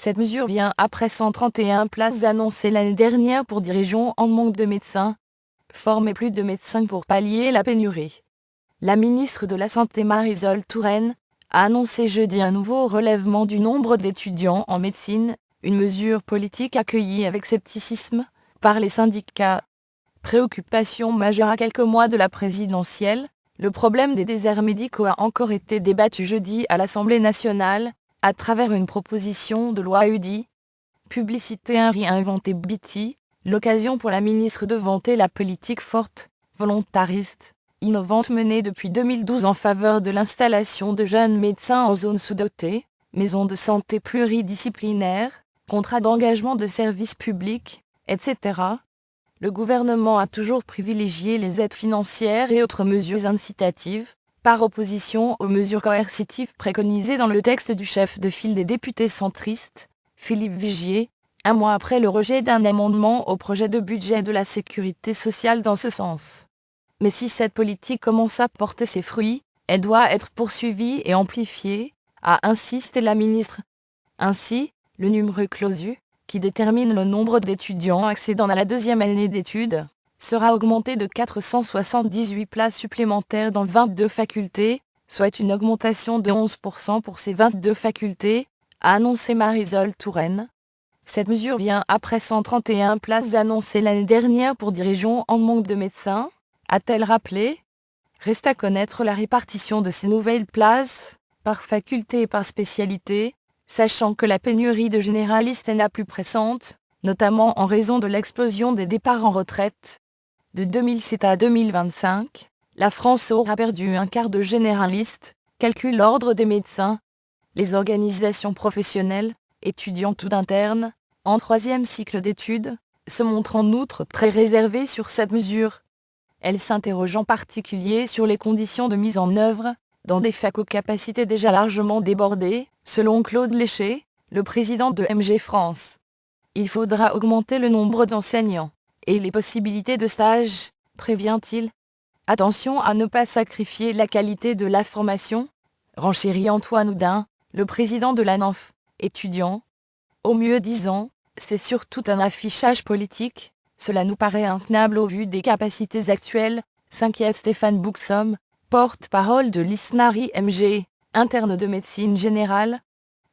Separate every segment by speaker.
Speaker 1: Cette mesure vient après 131 places annoncées l'année dernière pour des régions en manque de médecins. Former plus de médecins pour pallier la pénurie. La ministre de la Santé Marisol Touraine a annoncé jeudi un nouveau relèvement du nombre d'étudiants en médecine, une mesure politique accueillie avec scepticisme par les syndicats. Préoccupation majeure à quelques mois de la présidentielle, le problème des déserts médicaux a encore été débattu jeudi à l'Assemblée nationale, à travers une proposition de loi UDI. Publicité un réinventé BT, l'occasion pour la ministre de vanter la politique forte, volontariste, innovante menée depuis 2012 en faveur de l'installation de jeunes médecins en zone sous-dotée, maisons de santé pluridisciplinaires, contrats d'engagement de services publics, etc. Le gouvernement a toujours privilégié les aides financières et autres mesures incitatives, par opposition aux mesures coercitives préconisées dans le texte du chef de file des députés centristes, Philippe Vigier, un mois après le rejet d'un amendement au projet de budget de la sécurité sociale dans ce sens. Mais si cette politique commence à porter ses fruits, elle doit être poursuivie et amplifiée, a insisté la ministre. Ainsi, le numerus clausus, qui détermine le nombre d'étudiants accédant à la deuxième année d'études, sera augmenté de 478 places supplémentaires dans 22 facultés, soit une augmentation de 11% pour ces 22 facultés, a annoncé Marisol Touraine. Cette mesure vient après 131 places annoncées l'année dernière pour des régions en manque de médecins, a-t-elle rappelé. Reste à connaître la répartition de ces nouvelles places, par faculté et par spécialité, sachant que la pénurie de généralistes est la plus pressante, notamment en raison de l'explosion des départs en retraite. De 2007 à 2025, la France aura perdu un quart de généralistes, calcule l'ordre des médecins. Les organisations professionnelles, étudiantes ou internes, en troisième cycle d'études, se montrent en outre très réservées sur cette mesure. Elles s'interrogent en particulier sur les conditions de mise en œuvre, dans des facs aux capacités déjà largement débordées, selon Claude Léché, le président de MG France. Il faudra augmenter le nombre d'enseignants, et les possibilités de stage, prévient-il. Attention à ne pas sacrifier la qualité de la formation, renchérit Antoine Oudin, le président de l'ANANF, étudiant. Au mieux disant, c'est surtout un affichage politique, cela nous paraît intenable au vu des capacités actuelles, s'inquiète Stéphane Bouxom, porte-parole de l'ISNARI MG, interne de médecine générale.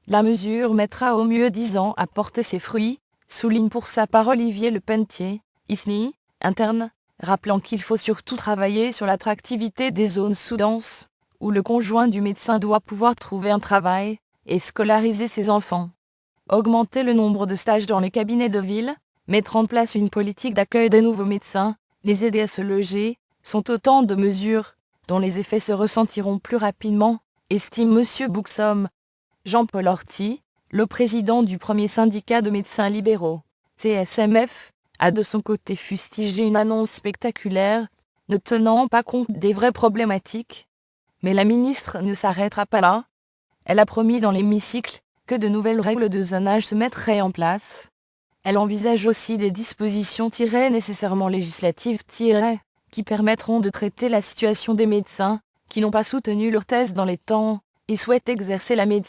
Speaker 1: La mesure mettra au mieux 10 ans à porter ses fruits, souligne pour sa part Olivier Lepentier, ISNI, interne, rappelant qu'il faut surtout travailler sur l'attractivité des zones sous-denses, où le conjoint du médecin doit pouvoir trouver un travail, et scolariser ses enfants. Augmenter le nombre de stages dans les cabinets de ville, mettre en place une politique d'accueil des nouveaux médecins, les aider à se loger, sont autant de mesures dont les effets se ressentiront plus rapidement, estime M. Bouxom. Jean-Paul Horty, le président du premier syndicat de médecins libéraux, CSMF, a de son côté fustigé une annonce spectaculaire, ne tenant pas compte des vraies problématiques. Mais la ministre ne s'arrêtera pas là. Elle a promis dans l'hémicycle que de nouvelles règles de zonage se mettraient en place. Elle envisage aussi des dispositions nécessairement législatives qui permettront de traiter la situation des médecins qui n'ont pas soutenu leur thèse dans les temps et souhaitent exercer la médecine.